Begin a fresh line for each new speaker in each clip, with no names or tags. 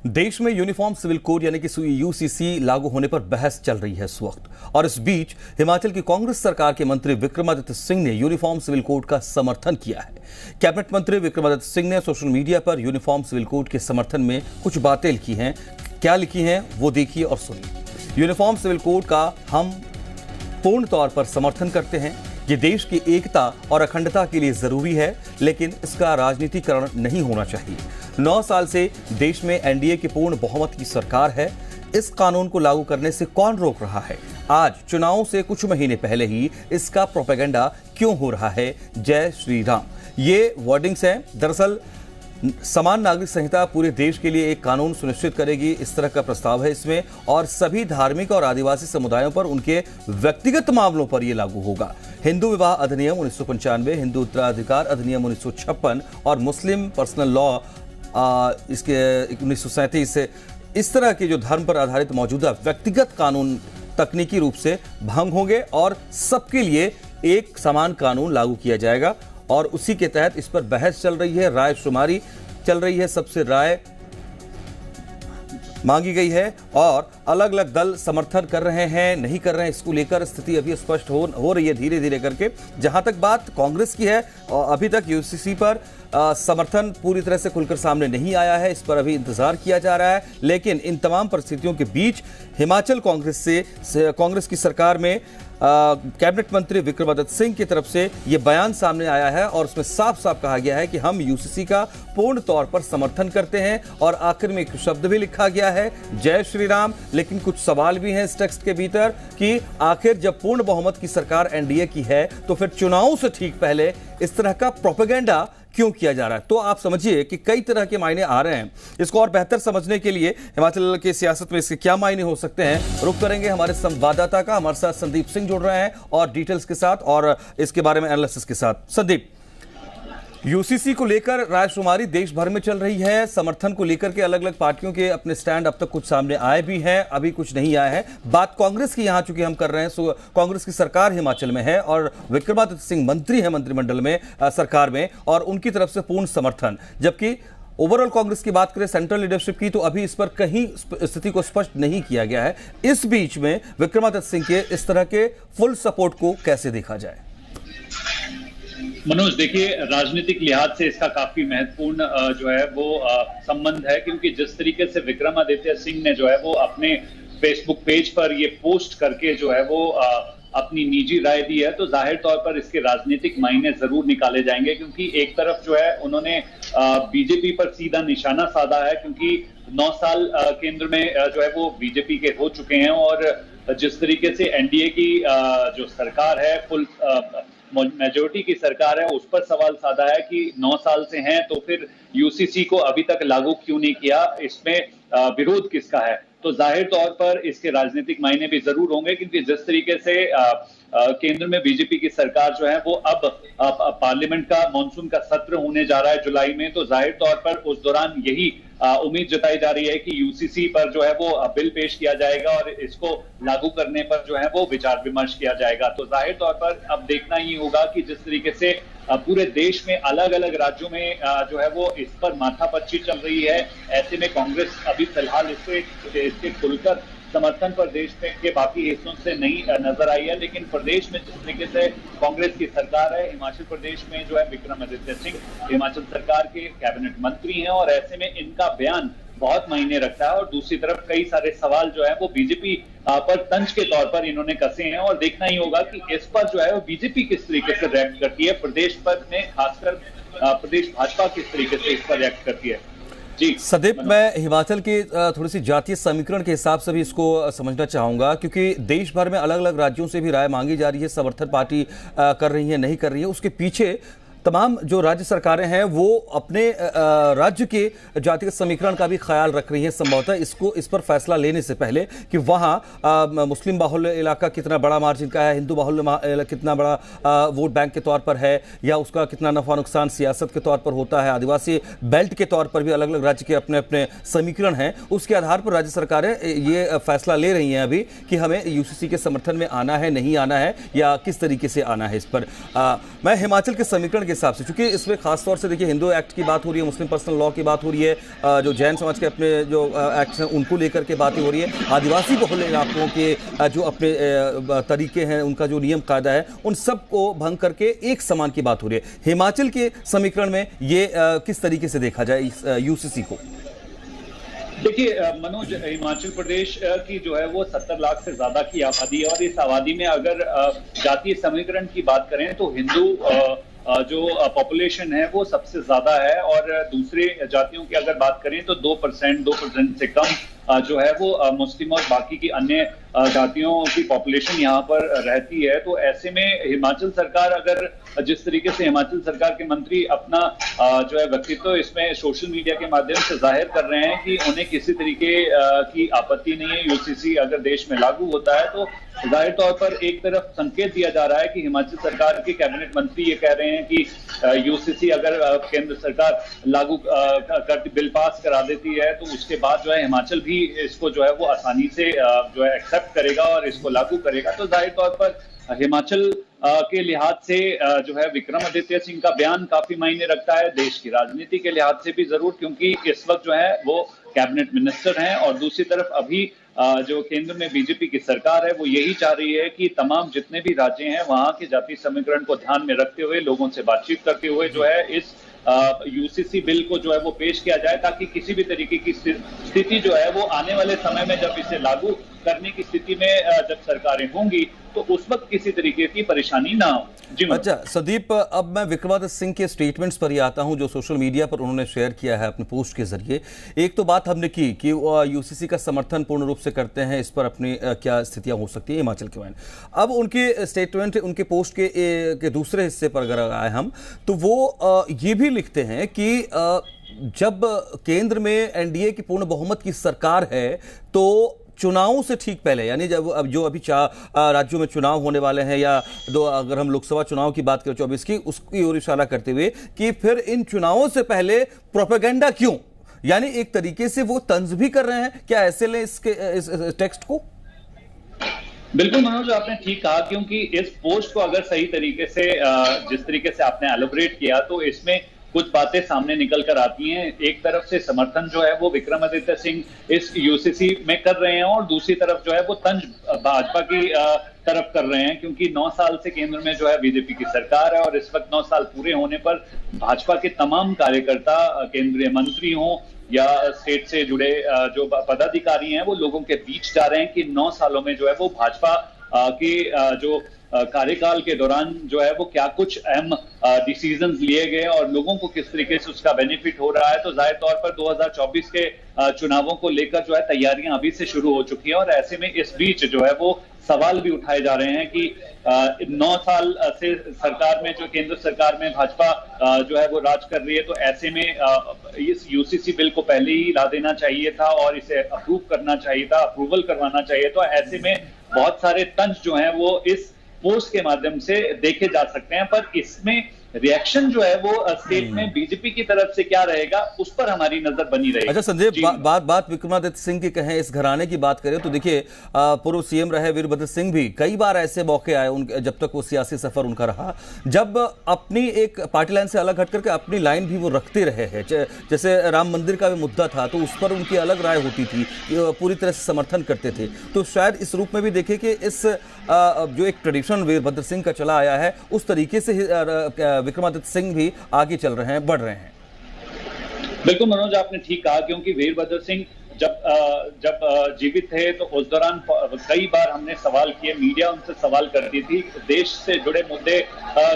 देश में uniform civil code यानी कि यूसीसी लागू होने पर बहस चल रही है इस वक्त। और इस बीच हिमाचल की कांग्रेस सरकार के मंत्री विक्रमादित्य सिंह ने यूनिफॉर्म सिविल कोड का समर्थन किया है। कैबिनेट मंत्री विक्रमादित्य सिंह ने सोशल मीडिया पर यूनिफॉर्म सिविल कोड के समर्थन में कुछ बातें लिखी हैं। क्या लिखी हैं वो देखिए और सुनिए। यूनिफॉर्म सिविल कोड का हम पूर्ण तौर पर समर्थन करते हैं। ये देश की एकता और अखंडता के लिए जरूरी है, लेकिन इसका राजनीतिकरण नहीं होना चाहिए। 9 साल से देश में एनडीए की पूर्ण बहुमत की सरकार है। इस कानून को लागू करने से कौन रोक रहा है? आज चुनावों से कुछ महीने पहले ही इसका प्रोपेगेंडा क्यों हो रहा है? जय श्री राम, ये वर्डिंग्स हैं। दरअसल समान नागरिक संहिता पूरे देश के लिए एक कानून सुनिश्चित करेगी, इस तरह का प्रस्ताव है इसमें, और सभी धार्मिक और आदिवासी समुदायों पर उनके व्यक्तिगत मामलों पर यह लागू होगा। हिंदू विवाह अधिनियम 1995, हिंदू उत्तराधिकार अधिनियम 1956 और मुस्लिम पर्सनल लॉ इसके 1937 से इस तरह के जो धर्म पर आधारित मौजूदा व्यक्तिगत कानून तकनीकी रूप से भंग होंगे और सबके लिए एक समान कानून लागू किया जाएगा। और उसी के तहत इस पर बहस चल रही है, राय शुमारी चल रही है, सबसे राय मांगी गई है और अलग अलग दल समर्थन कर रहे हैं, नहीं कर रहे हैं। इसको लेकर स्थिति अभी स्पष्ट हो रही है धीरे धीरे करके। जहां तक बात कांग्रेस की है, अभी तक यूसीसी पर समर्थन पूरी तरह से खुलकर सामने नहीं आया है, इस पर अभी इंतजार किया जा रहा है। लेकिन इन तमाम परिस्थितियों के बीच हिमाचल कांग्रेस की सरकार में कैबिनेट मंत्री विक्रमादित्य सिंह की तरफ से यह बयान सामने आया है और उसमें साफ साफ कहा गया है कि हम यूसीसी का पूर्ण तौर पर समर्थन करते हैं। और आखिर में एक शब्द भी लिखा गया है, जय श्री राम। लेकिन कुछ सवाल भी हैं इस टेक्स्ट के भीतर कि आखिर जब पूर्ण बहुमत की सरकार एनडीए की है तो फिर चुनावों से ठीक पहले इस तरह का प्रोपेगेंडा क्यों किया जा रहा है? तो आप समझिए कि कई तरह के मायने आ रहे हैं। इसको और बेहतर समझने के लिए हिमाचल की सियासत में इसके क्या मायने हो सकते हैं, रुख करेंगे हमारे संवाददाता का। हमारे साथ संदीप सिंह जुड़ रहे हैं और डिटेल्स के साथ और इसके बारे में एनालिसिस के साथ। संदीप, यूसीसी को लेकर रायशुमारी देश भर में चल रही है। समर्थन को लेकर के अलग अलग पार्टियों के अपने स्टैंड अब तक कुछ सामने आए भी हैं, अभी कुछ नहीं आया है। बात कांग्रेस की यहां चूंकि हम कर रहे हैं, सो कांग्रेस की सरकार हिमाचल में है और विक्रमादित्य सिंह मंत्री है मंत्रिमंडल में, सरकार में, और उनकी तरफ से पूर्ण समर्थन। जबकि ओवरऑल कांग्रेस की बात करें, सेंट्रल लीडरशिप की, तो अभी इस पर कहीं स्थिति को स्पष्ट नहीं किया गया है। इस बीच में विक्रमादित्य सिंह के इस तरह के फुल सपोर्ट को कैसे देखा जाए?
मनोज, देखिए, राजनीतिक लिहाज से इसका काफी महत्वपूर्ण जो है वो संबंध है, क्योंकि जिस तरीके से विक्रमादित्य सिंह ने जो है वो अपने फेसबुक पेज पर ये पोस्ट करके जो है वो अपनी निजी राय दी है, तो जाहिर तौर पर इसके राजनीतिक मायने जरूर निकाले जाएंगे। क्योंकि एक तरफ जो है उन्होंने बीजेपी पर सीधा निशाना साधा है, क्योंकि 9 साल केंद्र में जो है वो बीजेपी के हो चुके हैं और जिस तरीके से एनडीए की जो सरकार है, फुल मेजोरिटी की सरकार है, उस पर सवाल साधा है कि 9 साल से हैं तो फिर यूसीसी को अभी तक लागू क्यों नहीं किया, इसमें विरोध किसका है। तो जाहिर तौर पर इसके राजनीतिक मायने भी जरूर होंगे, क्योंकि जिस तरीके से केंद्र में बीजेपी की सरकार जो है वो अब पार्लियामेंट का मॉनसून का सत्र होने जा रहा है जुलाई में, तो जाहिर तौर पर उस दौरान यही उम्मीद जताई जा रही है कि यूसीसी पर जो है वो बिल पेश किया जाएगा और इसको लागू करने पर जो है वो विचार विमर्श किया जाएगा। तो जाहिर तौर पर अब देखना ही होगा कि जिस तरीके से पूरे देश में अलग अलग राज्यों में जो है वो इस पर माथापच्ची चल रही है, ऐसे में कांग्रेस अभी फिलहाल इसके खुलकर समर्थन प्रदेश के बाकी हिस्सों से नहीं नजर आई है। लेकिन प्रदेश में जिस तरीके से कांग्रेस की सरकार है, हिमाचल प्रदेश में जो है विक्रमादित्य सिंह हिमाचल सरकार के कैबिनेट मंत्री हैं और ऐसे में इनका बयान बहुत मायने रखता है। और दूसरी तरफ कई सारे सवाल जो है वो बीजेपी पर तंज के तौर पर इन्होंने कसे हैं और देखना ही होगा कि इस पर जो है वो बीजेपी किस तरीके से रिएक्ट करती है, प्रदेश पर में खासकर प्रदेश भाजपा किस तरीके से इस पर रिएक्ट करती है।
संदीप, मैं हिमाचल के थोड़ी सी जातीय समीकरण के हिसाब से भी इसको समझना चाहूंगा, क्योंकि देश भर में अलग अलग राज्यों से भी राय मांगी जा रही है, समर्थन पार्टी कर रही है, नहीं कर रही है। उसके पीछे तमाम जो राज्य सरकारें हैं वो अपने राज्य के जातीय समीकरण का भी ख्याल रख रही हैं संभवतः इस पर फैसला लेने से पहले कि वहाँ मुस्लिम बाहुल्य इलाका कितना बड़ा मार्जिन का है, हिंदू बाहुल्य कितना बड़ा वोट बैंक के तौर पर है, या उसका कितना नफा नुकसान सियासत के तौर पर होता है। आदिवासी बेल्ट के तौर पर भी अलग अलग राज्य के अपने अपने समीकरण हैं। उसके आधार पर राज्य सरकारें ये फैसला ले रही हैं अभी कि हमें यूसीसी के समर्थन में आना है, नहीं आना है, या किस तरीके से आना है। इस पर मैं हिमाचल के समीकरण के हिसाब से, क्योंकि इसमें खासतौर से देखिए हिंदू एक्ट की बात हो रही है, मुस्लिम पर्सनल लॉ की बात हो रही है, जो जैन समाज के अपने जो एक्ट्स हैं उनको लेकर के बातें हो रही है, आदिवासी बहुल इलाकों के जो अपने तरीके हैं, उनका जो नियम कायदा है, उन सब को भंग करके एक समान की बात हो रही है। हिमाचल के समीकरण में ये किस तरीके से देखा जाए इस यूसीसी को?
देखिए मनोज, हिमाचल प्रदेश की जो है वो 70 लाख से ज्यादा की आबादी है और इस आबादी में अगर जातीय समीकरण की बात करें तो हिंदू जो पॉपुलेशन है वो सबसे ज्यादा है और दूसरे जातियों की अगर बात करें तो 2% से कम जो है वो मुस्लिम और बाकी की अन्य जातियों की पॉपुलेशन यहाँ पर रहती है। तो ऐसे में हिमाचल सरकार अगर जिस तरीके से हिमाचल सरकार के मंत्री अपना जो है व्यक्तित्व इसमें सोशल मीडिया के माध्यम से जाहिर कर रहे हैं कि उन्हें किसी तरीके की आपत्ति नहीं है, यूसीसी अगर देश में लागू होता है तो जाहिर तौर पर एक तरफ संकेत दिया जा रहा है कि हिमाचल सरकार के कैबिनेट मंत्री ये कह रहे हैं कि यूसीसी अगर केंद्र सरकार लागू करती बिल पास करा देती है तो उसके बाद जो है हिमाचल भी इसको जो है वो आसानी से जो है एक्सेप्ट करेगा और इसको लागू करेगा। तो जाहिर तौर पर हिमाचल के लिहाज से जो है विक्रमादित्य सिंह का बयान काफी मायने रखता है, देश की राजनीति के लिहाज से भी जरूर, क्योंकि इस वक्त जो है वो कैबिनेट मिनिस्टर हैं और दूसरी तरफ अभी जो केंद्र में बीजेपी की सरकार है वो यही चाह रही है कि तमाम जितने भी राज्य हैं वहां के जातीय समीकरण को ध्यान में रखते हुए लोगों से बातचीत करते हुए जो है इस यूसीसी बिल को जो है वो पेश किया जाए, ताकि किसी भी तरीके की स्थिति जो है वो आने वाले समय में जब इसे लागू करने की स्थिति में जब सरकारें होंगी तो उस वक्त किसी तरीके की परेशानी ना हो। जी
अच्छा संदीप, अब मैं विक्रमादित्य सिंह के स्टेटमेंट्स पर ही आता हूं जो सोशल मीडिया पर उन्होंने शेयर किया है अपने पोस्ट के जरिए। एक तो बात हमने की कि यूसीसी का समर्थन पूर्ण रूप से करते हैं, इस पर अपनी क्या स्थितियां हो सकती है हिमाचल के बारे में। अब उनके स्टेटमेंट, उनके पोस्ट के दूसरे हिस्से पर अगर आए हम तो वो ये भी लिखते हैं कि जब केंद्र में एनडीए की पूर्ण बहुमत की सरकार है तो चुनावों से ठीक पहले, यानी जब अब जो अभी 4 राज्यों में चुनाव होने वाले हैं या अगर हम लोकसभा चुनाव की बात करें 24 की, उसकी ओर इशारा करते हुए कि फिर इन चुनावों से पहले प्रोपेगेंडा क्यों, यानी एक तरीके से वो तंज भी कर रहे हैं, क्या ऐसे लें इसके इस टेक्स्ट को?
बिल्कुल मनोज, आपने ठीक कहा, क्योंकि इस पोस्ट को अगर सही तरीके से जिस तरीके से आपने एलोबरेट किया तो इसमें कुछ बातें सामने निकल कर आती हैं। एक तरफ से समर्थन जो है वो विक्रमादित्य सिंह इस यूसीसी में कर रहे हैं और दूसरी तरफ जो है वो तंज भाजपा की तरफ कर रहे हैं, क्योंकि 9 साल से केंद्र में जो है बीजेपी की सरकार है और इस वक्त 9 साल पूरे होने पर भाजपा के तमाम कार्यकर्ता, केंद्रीय मंत्री हों या स्टेट से जुड़े जो पदाधिकारी हैं वो लोगों के बीच जा रहे हैं कि 9 सालों में जो है वो भाजपा के जो कार्यकाल के दौरान जो है वो क्या कुछ अहम डिसीजंस लिए गए और लोगों को किस तरीके से उसका बेनिफिट हो रहा है। तो जाहिर तौर पर 2024 के चुनावों को लेकर जो है तैयारियां अभी से शुरू हो चुकी हैं और ऐसे में इस बीच जो है वो सवाल भी उठाए जा रहे हैं कि 9 साल से सरकार में, जो केंद्र सरकार में भाजपा जो है वो राज कर रही है, तो ऐसे में इस यूसीसी बिल को पहले ही ला देना चाहिए था और इसे अप्रूव करना चाहिए था, अप्रूवल करवाना चाहिए। तो ऐसे में बहुत सारे तंज जो हैं वो इस पोस्ट के माध्यम से देखे जा सकते हैं, पर इसमें रिएक्शन जो है वो स्टेट में बीजेपी की तरफ से क्या रहेगा उस पर हमारी नजर बनी रहेगी।
अच्छा संदीप, बात विक्रमादित्य सिंह की कहें, इस घराने की बात करें तो देखिए पूर्व सीएम रहे वीरभद्र सिंह भी कई बार ऐसे मौके आए उनके, जब तक वो सियासी सफर उनका रहा, जब अपनी एक पार्टी लाइन से अलग हट करके अपनी लाइन भी वो रखते रहे हैं। जैसे राम मंदिर का भी मुद्दा था तो उस पर उनकी अलग राय होती थी, पूरी तरह से समर्थन करते थे। तो शायद इस रूप में भी देखें कि इस जो एक ट्रेडिशन वीरभद्र सिंह का चला आया है उस तरीके से विक्रमादित्य सिंह भी आगे चल रहे हैं, बढ़ रहे हैं।
बिल्कुल मनोज, आपने ठीक कहा, क्योंकि वीरभद्र सिंह जब जीवित थे तो उस दौरान कई बार हमने सवाल किए, मीडिया उनसे सवाल करती थी, देश से जुड़े मुद्दे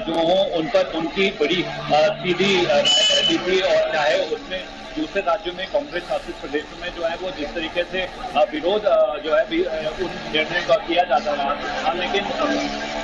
जो हों उन पर उनकी बड़ी सीधी राय रहती थी और चाहे उसमें दूसरे राज्यों में कांग्रेस शासित प्रदेशों में जो है वो जिस तरीके से विरोध जो है उन निर्णय का किया जाता रहा, लेकिन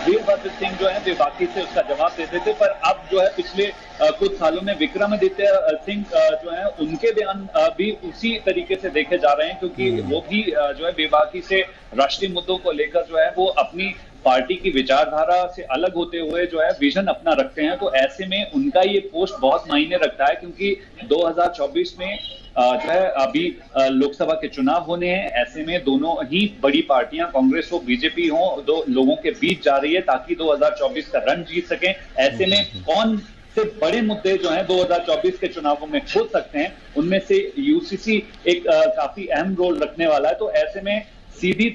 वीरभद्र सिंह जो है बेबाकी से उसका जवाब देते थे। पर अब जो है पिछले कुछ सालों में विक्रमादित्य सिंह जो है उनके बयान भी उसी तरीके से देखे जा रहे हैं, क्योंकि वो भी जो है बेबाकी से राष्ट्रीय मुद्दों को लेकर जो है वो अपनी पार्टी की विचारधारा से अलग होते हुए जो है विजन अपना रखते हैं। तो ऐसे में उनका ये पोस्ट बहुत मायने रखता है, क्योंकि 2024 में जो है अभी लोकसभा के चुनाव होने हैं। ऐसे में दोनों ही बड़ी पार्टियां, कांग्रेस हो बीजेपी हो, दो लोगों के बीच जा रही है ताकि 2024 का रण जीत सकें। ऐसे में कौन से बड़े मुद्दे जो हैं 2024 के चुनावों में हो सकते हैं, उनमें से यूसीसी एक काफी अहम रोल रखने वाला है। तो ऐसे में सीधी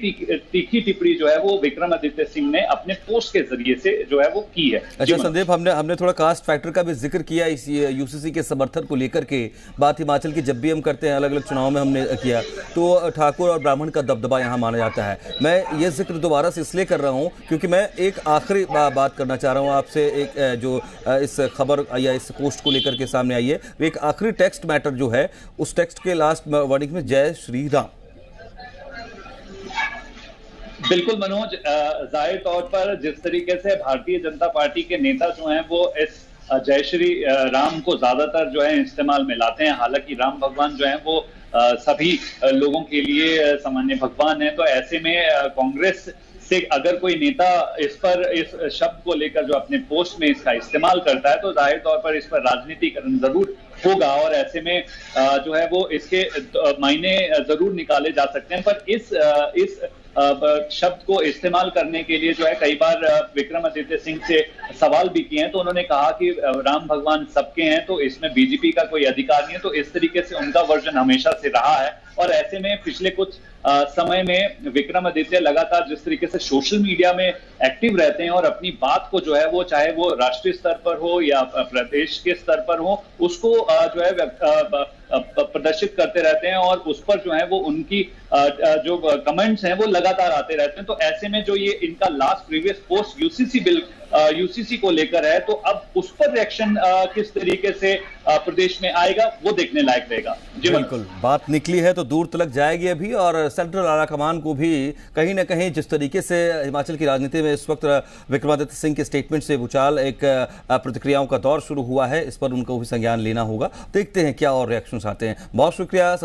तीखी टिप्पणी जो है वो विक्रमादित्य सिंह ने अपने पोस्ट के जरिए से जो है वो की है।
अच्छा संदीप, हमने थोड़ा कास्ट फैक्टर का भी जिक्र किया इस यूसीसी के समर्थन को लेकर के। बात हिमाचल की जब भी हम करते हैं, अलग अलग चुनाव में हमने किया, तो ठाकुर और ब्राह्मण का दबदबा यहाँ माना जाता है। मैं ये जिक्र दोबारा से इसलिए कर रहा हूँ क्योंकि मैं एक आखिरी बात करना चाह रहा हूँ आपसे। एक जो इस खबर या इस पोस्ट को लेकर के सामने आई है, एक आखिरी टेक्स्ट मैटर जो है, उस टेक्स्ट के लास्ट वर्डिंग में जय श्री राम।
बिल्कुल मनोज, जाहिर तौर पर जिस तरीके से भारतीय जनता पार्टी के नेता जो हैं वो इस जय श्री राम को ज्यादातर जो है इस्तेमाल में लाते हैं। हालांकि राम भगवान जो हैं वो सभी लोगों के लिए सामान्य भगवान है। तो ऐसे में कांग्रेस से अगर कोई नेता इस शब्द को लेकर जो अपने पोस्ट में इसका इस्तेमाल करता है, तो जाहिर तौर पर इस पर राजनीतिकरण जरूर होगा और ऐसे में जो है वो इसके मायने जरूर निकाले जा सकते हैं। पर इस शब्द को इस्तेमाल करने के लिए जो है कई बार विक्रमादित्य सिंह से सवाल भी किए हैं, तो उन्होंने कहा कि राम भगवान सबके हैं, तो इसमें बीजेपी का कोई अधिकार नहीं है। तो इस तरीके से उनका वर्जन हमेशा से रहा है। और ऐसे में पिछले कुछ समय में विक्रमादित्य लगातार जिस तरीके से सोशल मीडिया में एक्टिव रहते हैं और अपनी बात को जो है वो, चाहे वो राष्ट्रीय स्तर पर हो या प्रदेश के स्तर पर हो, उसको जो है प्रदर्शित करते रहते हैं और उस पर जो है वो उनकी जो कमेंट्स हैं वो लगातार आते रहते हैं। तो ऐसे में जो ये इनका लास्ट प्रीवियस पोस्ट यूसीसी को लेकर है, तो अब उस पर रिएक्शन किस तरीके से प्रदेश में आएगा वो देखने लायक रहेगा। जी
बिल्कुल, बात निकली है तो दूर तलक जाएगी अभी। और सेंट्रल आला कमान को भी कहीं ना कहीं जिस तरीके से हिमाचल की राजनीति में इस वक्त विक्रमादित्य सिंह के स्टेटमेंट से भूचाल एक प्रतिक्रियाओं का दौर शुरू हुआ है, इस पर उनको भी संज्ञान लेना होगा। देखते हैं क्या और रिएक्शंस आते हैं। बहुत शुक्रिया।